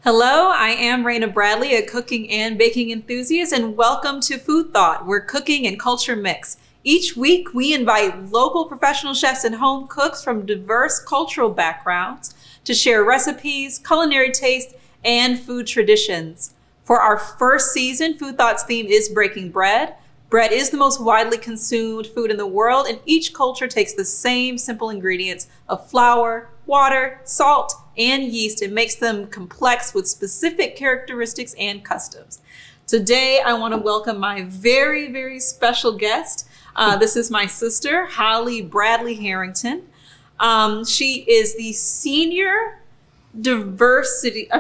Hello, I am Raina Bradley, a cooking and baking enthusiast, and welcome to Food Thought, where cooking and culture mix. Each week, we invite local professional chefs and home cooks from diverse cultural backgrounds to share recipes, culinary taste, and food traditions. For our first season, Food Thought's theme is breaking bread. Bread is the most widely consumed food in the world, and each culture takes the same simple ingredients of flour, water, salt, and yeast and makes them complex with specific characteristics and customs. Today, I want to welcome my very, very special guest. This is my sister, Holli Bradley Harrington. She is the Senior Director.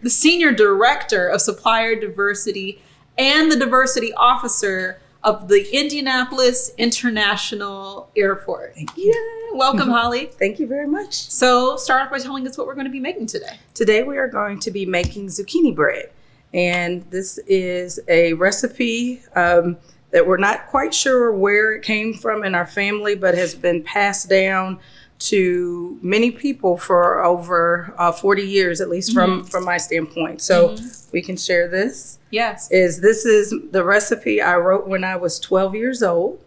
The Senior Director of Supplier Diversity and the Diversity Officer of the Indianapolis International Airport. Thank you. Yeah, welcome, Holli. Thank you very much. So start off by telling us what we're going to be making today. Today we are going to be making zucchini bread. And this is a recipe that we're not quite sure where it came from in our family, but has been passed down to many people for over 40 years, at least from my standpoint. So we can share this. Yes. This is the recipe I wrote when I was 12 years old.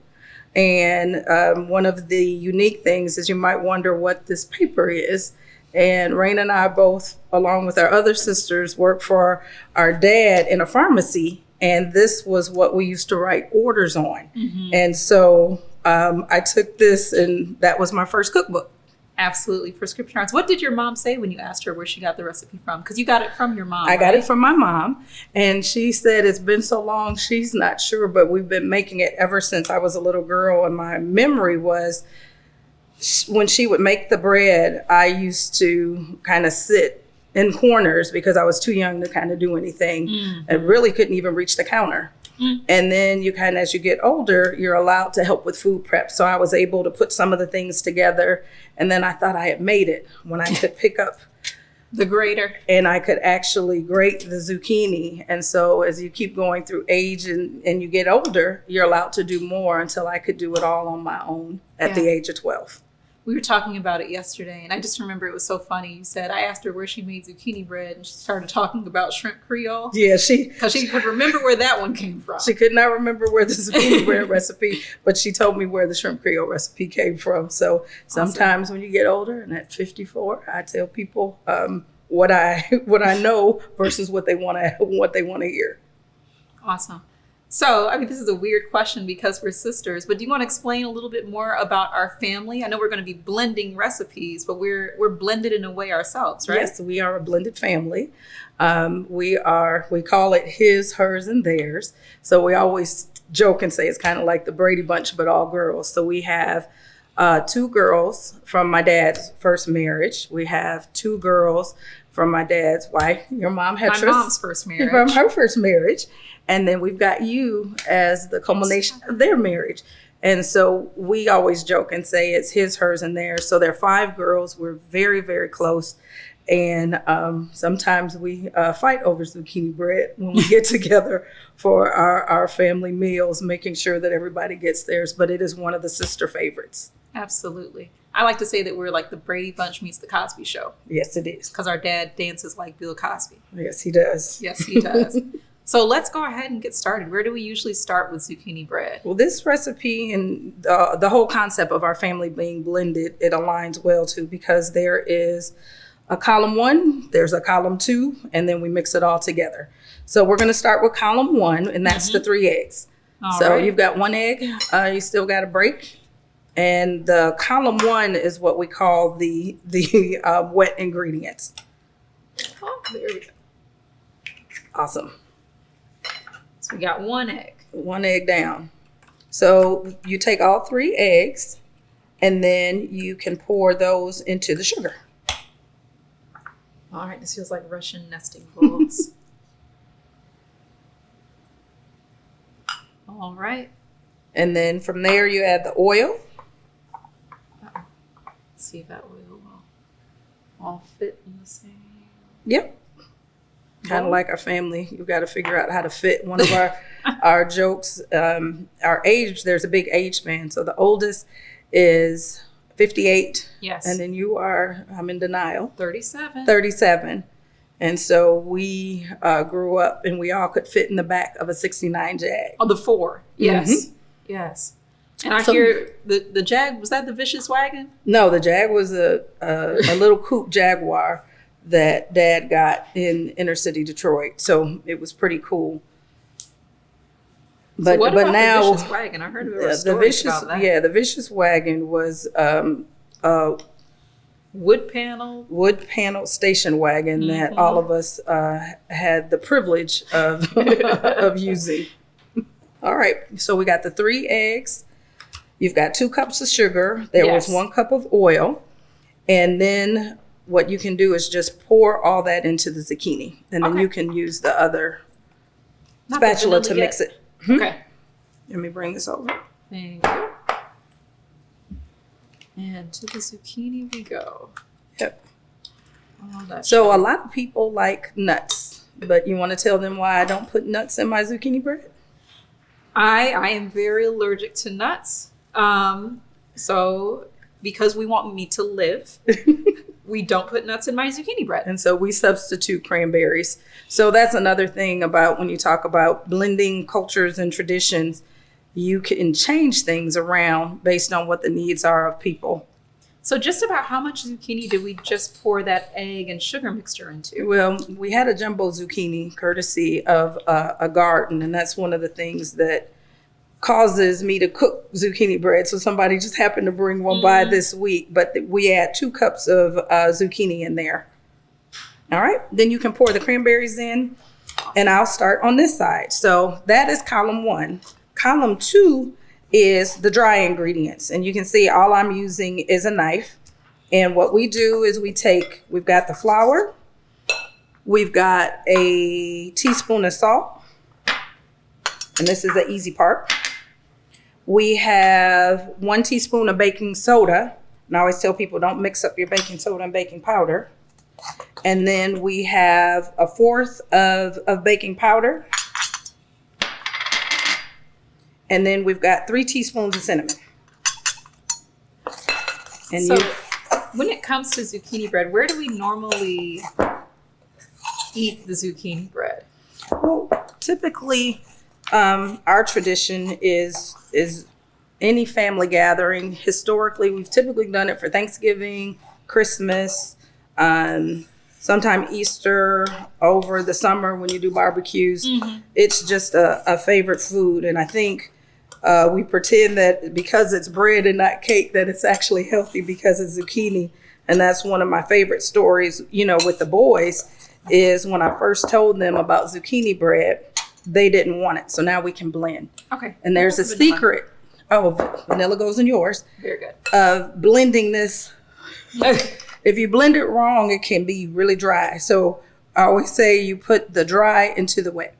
And one of the unique things is you might wonder what this paper is. And Raina and I both, along with our other sisters, work for our dad in a pharmacy. And this was what we used to write orders on. And so I took this, and that was my first cookbook. Absolutely. For scripture arts. What did your mom say when you asked her where she got the recipe from? Because you got it from your mom. I got it from my mom. And she said it's been so long, she's not sure, but we've been making it ever since I was a little girl. And my memory was when she would make the bread, I used to kind of sit in corners because I was too young to kind of do anything. I really couldn't even reach the counter. And then you kind of, as you get older, you're allowed to help with food prep. So I was able to put some of the things together. And then I thought I had made it when I could pick up the grater. And I could actually grate the zucchini. And so as you keep going through age and you get older, you're allowed to do more until I could do it all on my own at the age of 12. We were talking about it yesterday, and I just remember it was so funny. You said, I asked her where she made zucchini bread, and she started talking about shrimp Creole. Yeah, because she could remember where that one came from. She could not remember where the zucchini bread recipe, but she told me where the shrimp Creole recipe came from. So sometimes when you get older, and at 54, I tell people what I know versus what they want to hear. Awesome. So, this is a weird question because we're sisters, but do you want to explain a little bit more about our family? I know we're going to be blending recipes, but we're blended in a way ourselves, right? Yes, we are a blended family. We call it his, hers, and theirs. So we always joke and say it's kind of like the Brady Bunch, but all girls. So we have 2 girls from my dad's first marriage. We have 2 girls from my dad's wife, your mom, Hetrus. My mom's first marriage. From her first marriage. And then we've got you as the culmination of their marriage. And so we always joke and say it's his, hers, and theirs. So there are 5 girls. We're very, very close. And sometimes we fight over zucchini bread when we get together for our family meals, making sure that everybody gets theirs. But it is one of the sister favorites. Absolutely. I like to say that we're like the Brady Bunch meets the Cosby Show. Yes, it is. Because our dad dances like Bill Cosby. Yes, he does. Yes, he does. So let's go ahead and get started. Where do we usually start with zucchini bread? Well, this recipe and the whole concept of our family being blended, it aligns well too, because there is a column 1, there's a column 2, and then we mix it all together. So we're going to start with column 1, and that's the 3 eggs. All right. You've got 1 egg, you still got to break. And the column 1 is what we call the wet ingredients. Oh, there we go. Awesome. So we got 1 egg. 1 egg down. So you take all 3 eggs And then you can pour those into the sugar. All right, this feels like Russian nesting balls. All right. And then from there, you add the oil. Let's see if that oil will all fit in the same. Yep. Kind of like our family. You've got to figure out how to fit one of our jokes. Our age, there's a big age span. So the oldest is 58. Yes. And then you are, I'm in denial, 37. 37. And so we grew up and we all could fit in the back of a 69 Jag. Oh, the 4. Yes. Mm-hmm. Yes. And I hear the Jag, was that the vicious wagon? No, the Jag was a little coupe Jaguar that Dad got in inner city Detroit. So it was pretty cool. But so what about now the vicious wagon? I heard about that. Yeah, the vicious wagon was a wood panel station wagon that all of us had the privilege of of using. All right, so we got the 3 eggs. You've got 2 cups of sugar. There was 1 cup of oil, and then what you can do is just pour all that into the zucchini, and then you can use the other spatula to mix it. Okay. Let me bring this over. Thank you. And to the zucchini we go. Yep. Oh, so a lot of people like nuts, but you want to tell them why I don't put nuts in my zucchini bread? I am very allergic to nuts. So because we want me to live, we don't put nuts in my zucchini bread. And so we substitute cranberries. So that's another thing about when you talk about blending cultures and traditions, you can change things around based on what the needs are of people. So just about how much zucchini did we just pour that egg and sugar mixture into? Well, we had a jumbo zucchini courtesy of a garden, and that's one of the things that causes me to cook zucchini bread. So somebody just happened to bring one by this week, but we add 2 cups of zucchini in there. All right, then you can pour the cranberries in, and I'll start on this side. So that is column 1. Column 2 is the dry ingredients, and you can see all I'm using is a knife. And what we do is we've got the flour, we've got a teaspoon of salt, and this is the easy part. We have 1 teaspoon of baking soda, and I always tell people don't mix up your baking soda and baking powder. And then we have 1/4 of baking powder. And then we've got 3 teaspoons of cinnamon. And so when it comes to zucchini bread, where do we normally eat the zucchini bread? Well, typically, our tradition is any family gathering. Historically, we've typically done it for Thanksgiving, Christmas, sometime Easter, over the summer when you do barbecues. It's just a favorite food. And I think we pretend that because it's bread and not cake, that it's actually healthy because it's zucchini. And that's one of my favorite stories, with the boys, is when I first told them about zucchini bread, they didn't want it. So now we can blend. Okay. And there's a secret. Oh, vanilla goes in yours. Very good. Of blending this. If you blend it wrong, it can be really dry. So I always say you put the dry into the wet.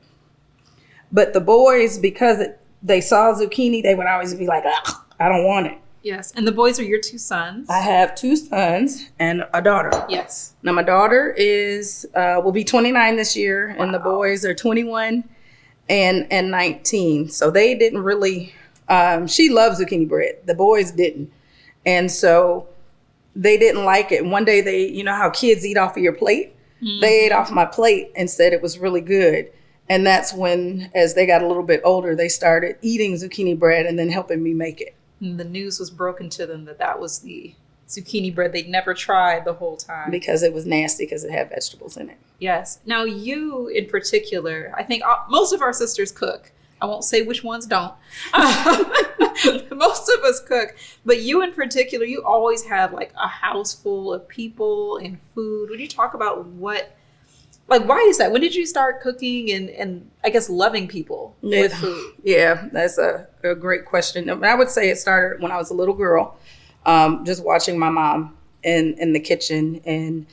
But the boys, because they saw zucchini, they would always be like, I don't want it. Yes. And the boys are your 2 sons. I have 2 sons and a daughter. Yes. Now my daughter will be 29 this year, and the boys are 21 and 19. So they didn't really, she loves zucchini bread. The boys didn't. And so they didn't like it. One day you know how kids eat off of your plate? They ate off my plate and said it was really good. And that's when, as they got a little bit older, they started eating zucchini bread and then helping me make it. And the news was broken to them that was the zucchini bread they'd never tried the whole time. Because it was nasty because it had vegetables in it. Yes. Now you in particular, I think most of our sisters cook. I won't say which ones don't. Most of us cook. But you in particular, you always have like a house full of people and food. Would you talk about why is that? When did you start cooking and I guess loving people with food? Yeah, that's a great question. I would say it started when I was a little girl. just watching my mom in the kitchen. And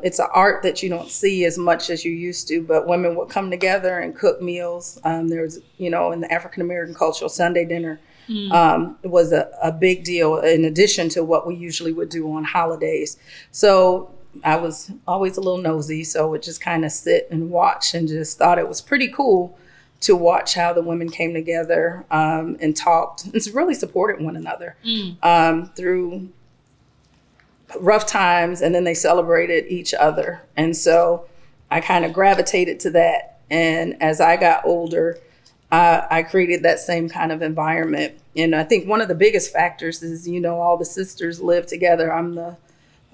it's an art that you don't see as much as you used to, but women would come together and cook meals. There was, in the African-American culture, Sunday dinner was a big deal in addition to what we usually would do on holidays. So I was always a little nosy, so I would just kind of sit and watch and just thought it was pretty cool to watch how the women came together and talked and really supported one another through rough times, and then they celebrated each other. And so I kind of gravitated to that. And as I got older, I created that same kind of environment. And I think one of the biggest factors is, all the sisters live together. I'm the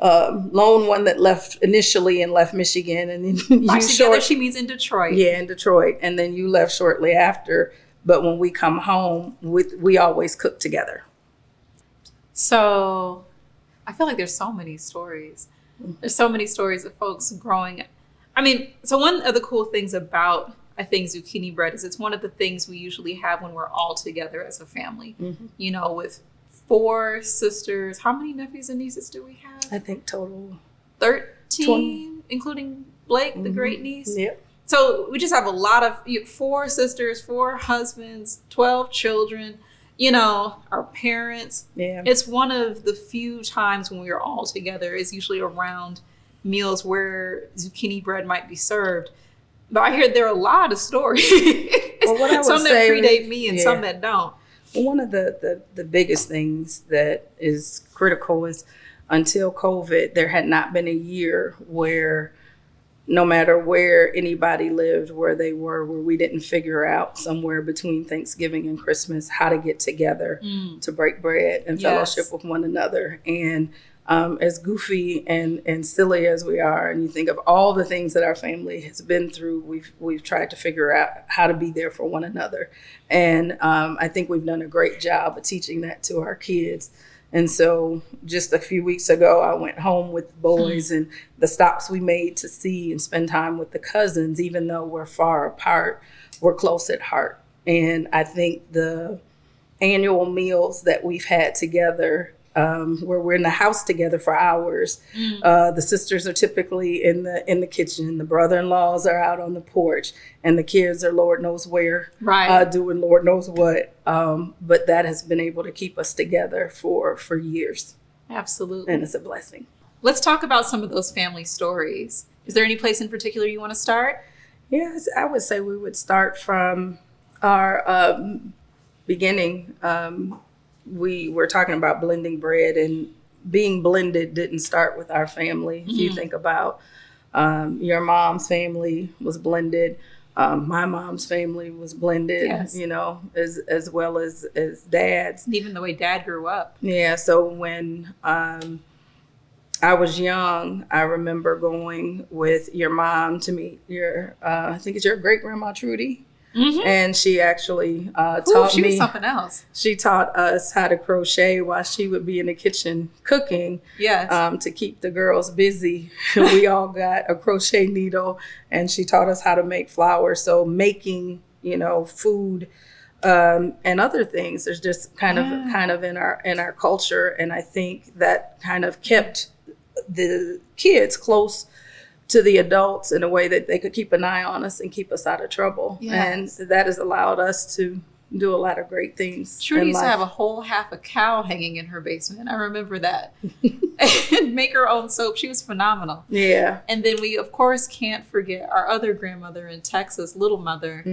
lone one that left initially and left Michigan, and then together, she means in Detroit. Yeah, in Detroit, and then you left shortly after. But when we come home, we always cook together. So, I feel like there's so many stories. There's so many stories of folks growing. I mean, so one of the cool things about, I think, zucchini bread is it's one of the things we usually have when we're all together as a family. With 4 sisters. How many nephews and nieces do we have? I think total 13, 20. Including Blake, the great niece. Yep. So we just have a lot of 4 sisters, 4 husbands, 12 children, our parents. Yeah. It's one of the few times when we are all together. It's usually around meals where zucchini bread might be served. But I hear there are a lot of stories. Well, what I would some that say, predate me and some that don't. One of the biggest things that is critical is until COVID, there had not been a year where no matter where anybody lived, where they were, where we didn't figure out somewhere between Thanksgiving and Christmas how to get together to break bread and fellowship with one another. And as goofy and silly as we are, and you think of all the things that our family has been through, we've tried to figure out how to be there for one another. And I think we've done a great job of teaching that to our kids. And so just a few weeks ago, I went home with the boys and the stops we made to see and spend time with the cousins, even though we're far apart, we're close at heart. And I think the annual meals that we've had together, where we're in the house together for hours. The sisters are typically in the kitchen. The brother-in-laws are out on the porch, and the kids are Lord knows where, doing Lord knows what. But that has been able to keep us together for years. Absolutely. And it's a blessing. Let's talk about some of those family stories. Is there any place in particular you want to start? Yes, I would say we would start from our beginning. We were talking about blending bread, and being blended didn't start with our family. If you think about your mom's family was blended, my mom's family was blended, as well as dad's. And even the way Dad grew up. Yeah, so when I was young, I remember going with your mom to meet your, I think it's your great grandma Trudy. And she actually taught she me. Was something else. She taught us how to crochet while she would be in the kitchen cooking. Yes. To keep the girls busy. We all got a crochet needle, and she taught us how to make flowers. So making, food and other things. There's just kind of in our culture, and I think that kind of kept the kids close to the adults in a way that they could keep an eye on us and keep us out of trouble. Yes. And that has allowed us to do a lot of great things. Trudy used to have a whole half a cow hanging in her basement. I remember that. And make her own soap. She was phenomenal. Yeah. And then we, of course, can't forget our other grandmother in Texas, Little Mother,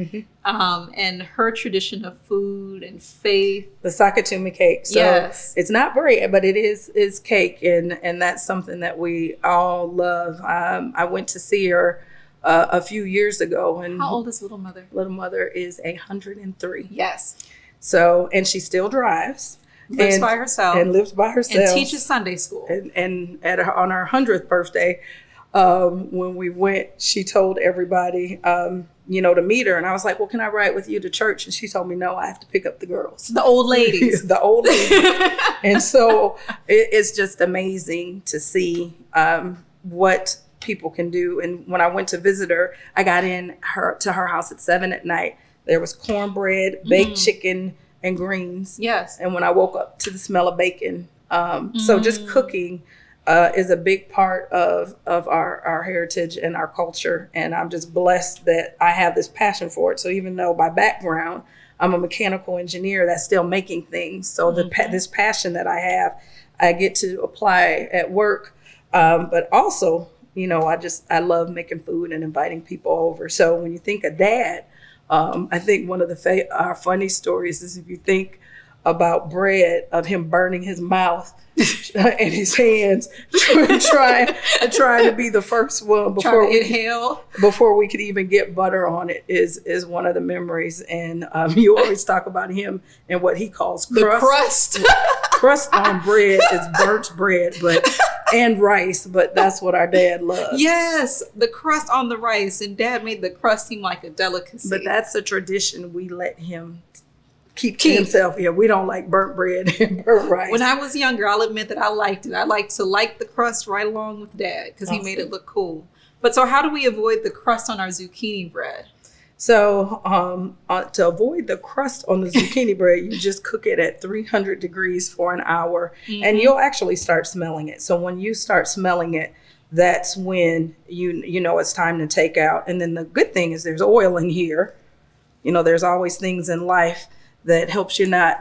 and her tradition of food and faith. The sakatumi cake. So yes. It's not bread, but it is cake. And that's something that we all love. I went to see her a few years ago. And how old is Little Mother? Little Mother is 103. Yes. So, and she still drives. Lives by herself. And lives by herself. And teaches Sunday school. And on her 100th birthday, when we went, she told everybody, to meet her. And I was like, well, can I ride with you to church? And she told me, no, I have to pick up the girls. The old ladies. The old ladies. And so it's just amazing to see what people can do. And when I went to visit her, I got to her house at 7 p.m. There was cornbread, baked chicken, and greens. Yes. And when I woke up to the smell of bacon, So just cooking is a big part of our heritage and our culture. And I'm just blessed that I have this passion for it. So even though by background, I'm a mechanical engineer that's still making things. So this passion that I have, I get to apply at work. But also, I love making food and inviting people over. So when you think of Dad, I think one of our funny stories is if you think about bread, of him burning his mouth and his hands, trying to be the first one before we could even get butter on it is one of the memories. And you always talk about him and what he calls crust. The crust. Crust on bread is burnt bread, and rice, but that's what our dad loves. Yes, the crust on the rice, and Dad made the crust seem like a delicacy. But that's a tradition we let him keep to himself. Yeah, we don't like burnt bread and burnt rice. When I was younger, I'll admit that I liked it. I liked to like the crust right along with Dad because he made it look cool. But so how do we avoid the crust on our zucchini bread? So to avoid the crust on the zucchini bread, you just cook it at 300 degrees for an hour, and you'll actually start smelling it. So when you start smelling it, that's when you know it's time to take out. And then the good thing is there's oil in here. There's always things in life that helps you not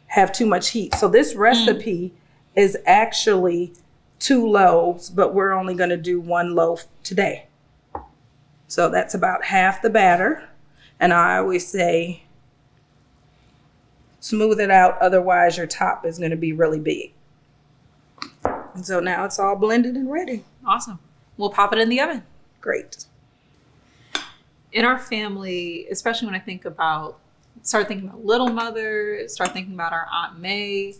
have too much heat. So this recipe is actually 2 loaves, but we're only going to do 1 loaf today. So that's about half the batter. And I always say, smooth it out, otherwise your top is going to be really big. And so now it's all blended and ready. Awesome. We'll pop it in the oven. Great. In our family, especially when I start thinking about Little Mother, start thinking about our Aunt May,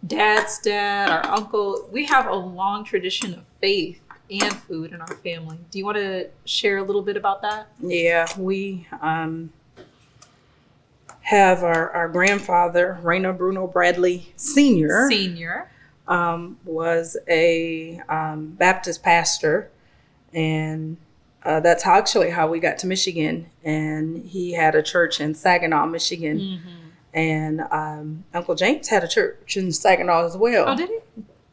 Dad's dad, our uncle, we have a long tradition of faith and food in our family. Do you want to share a little bit about that? Yeah, we have our grandfather, Raina Bruno Bradley Sr. Was a Baptist pastor, and that's how we got to Michigan. And he had a church in Saginaw, Michigan. And Uncle James had a church in Saginaw as well. Oh, did he?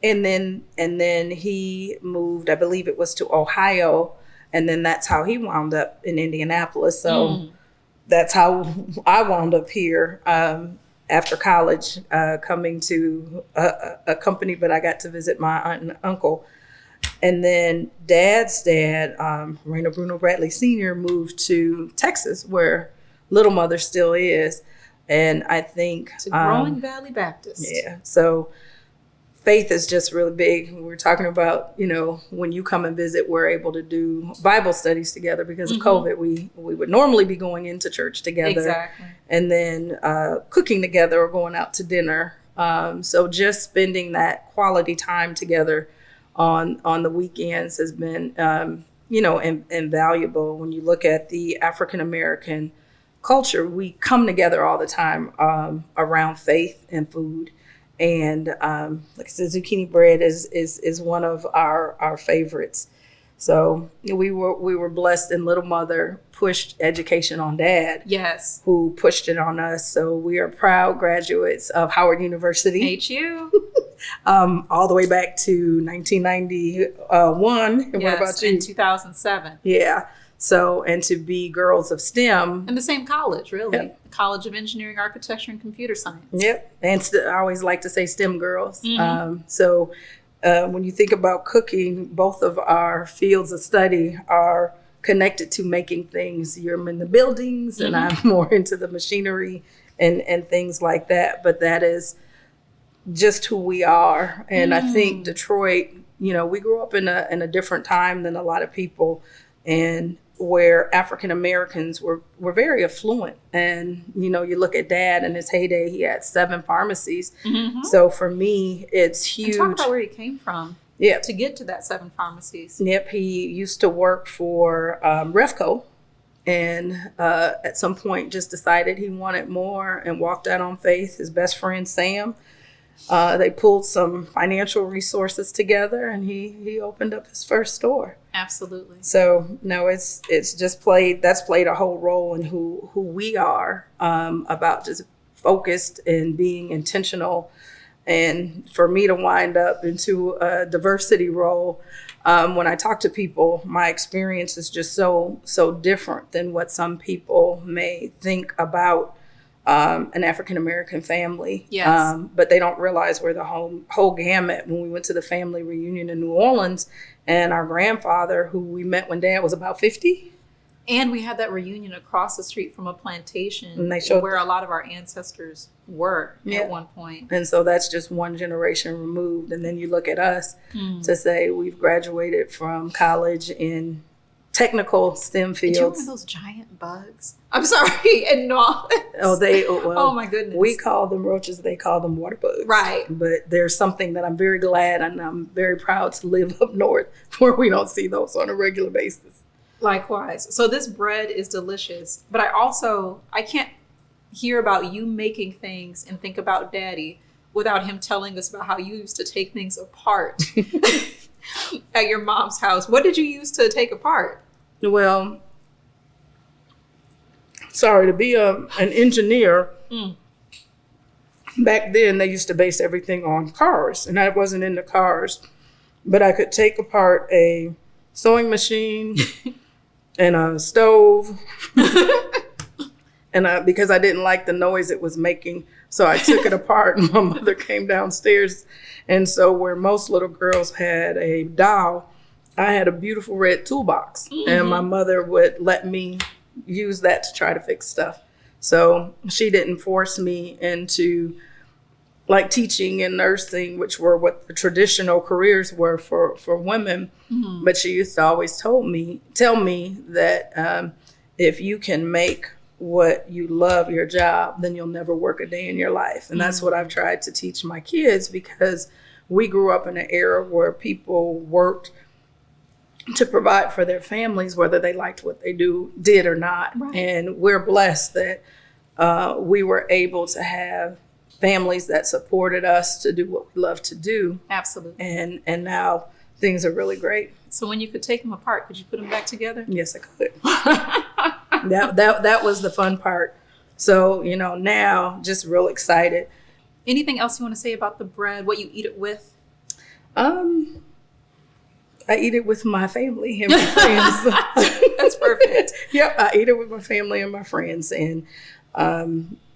And then he moved, I believe it was to Ohio, and then that's how he wound up in Indianapolis. So that's how I wound up here after college, coming to a company, but I got to visit my aunt and uncle. And then Dad's dad, Raina Bruno Bradley Sr., moved to Texas, where Little Mother still is. And I think it's a growing Valley Baptist. Yeah. So faith is just really big. We're talking about, when you come and visit, we're able to do Bible studies together because of COVID. We would normally be going into church together. Exactly. And then cooking together or going out to dinner. So just spending that quality time together on the weekends has been, invaluable. When you look at the African American culture, we come together all the time around faith and food. And like I said, zucchini bread is one of our favorites. So we were blessed, and Little Mother pushed education on Dad. Yes. Who pushed it on us. So we are proud graduates of Howard University. HU. All the way back to 1991. And yes, what about you? In 2007. Yeah. So, and to be girls of STEM. In the same college, really. Yep. College of Engineering, Architecture, and Computer Science. Yep. And I always like to say STEM girls. So when you think about cooking, both of our fields of study are connected to making things. You're in the buildings, and I'm more into the machinery and things like that. But that is just who we are. And I think Detroit, we grew up in a different time than a lot of people, and where African Americans were very affluent. And, you look at Dad in his heyday, he had 7 pharmacies. So for me, it's huge. And talk about where he came from to get to that 7 pharmacies. Yep. He used to work for Refco, and at some point just decided he wanted more and walked out on faith. His best friend, Sam, they pulled some financial resources together, and he opened up his first store. Absolutely. So no, it's just played a whole role in who we are, about just focused and being intentional. And for me to wind up into a diversity role, when I talk to people, my experience is just so different than what some people may think about an African American family. Yes. But they don't realize we're the whole gamut. When we went to the family reunion in New Orleans, and our grandfather, who we met when Dad was about 50. And we had that reunion across the street from a plantation And they showed where a lot of our ancestors were at one point. And so that's just one generation removed. And then you look at us to say we've graduated from college in technical STEM fields. Do you remember those giant bugs? I'm sorry. And no. Oh, my goodness. We call them roaches. They call them water bugs. Right. But there's something that I'm very glad and I'm very proud to live up north where we don't see those on a regular basis. Likewise. So this bread is delicious, but I can't hear about you making things and think about Daddy without him telling us about how you used to take things apart at your mom's house. What did you use to take apart? Well, sorry, to be an engineer, back then they used to base everything on cars, and I wasn't into cars, but I could take apart a sewing machine and a stove, and because I didn't like the noise it was making, so I took it apart, and my mother came downstairs, and so where most little girls had a doll, I had a beautiful red toolbox, and my mother would let me use that to try to fix stuff. So she didn't force me into like teaching and nursing, which were what the traditional careers were for women. But she used to always tell me that if you can make what you love your job, then you'll never work a day in your life. And that's what I've tried to teach my kids, because we grew up in an era where people worked to provide for their families, whether they liked what they did or not. Right. And we're blessed that we were able to have families that supported us to do what we love to do. Absolutely. And now things are really great. So when you could take them apart, could you put them back together? Yes, I could. that was the fun part. So, now just real excited. Anything else you want to say about the bread, what you eat it with? I eat it with my family and my friends. That's perfect. Yep, I eat it with my family and my friends. And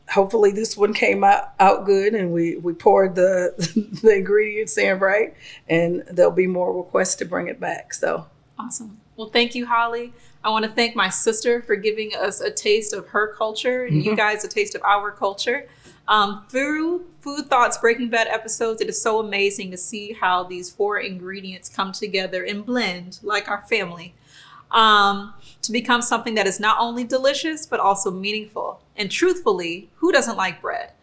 hopefully this one came out good, and we poured the ingredients in right, and there'll be more requests to bring it back. So awesome. Well, thank you, Holli. I want to thank my sister for giving us a taste of her culture, and you guys a taste of our culture. Through Food Thoughts Breaking Bad episodes, it is so amazing to see how these 4 ingredients come together and blend like our family to become something that is not only delicious, but also meaningful. And truthfully, who doesn't like bread?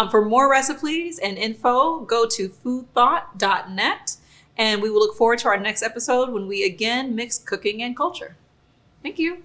For more recipes and info, go to foodthought.net. And we will look forward to our next episode when we again mix cooking and culture. Thank you.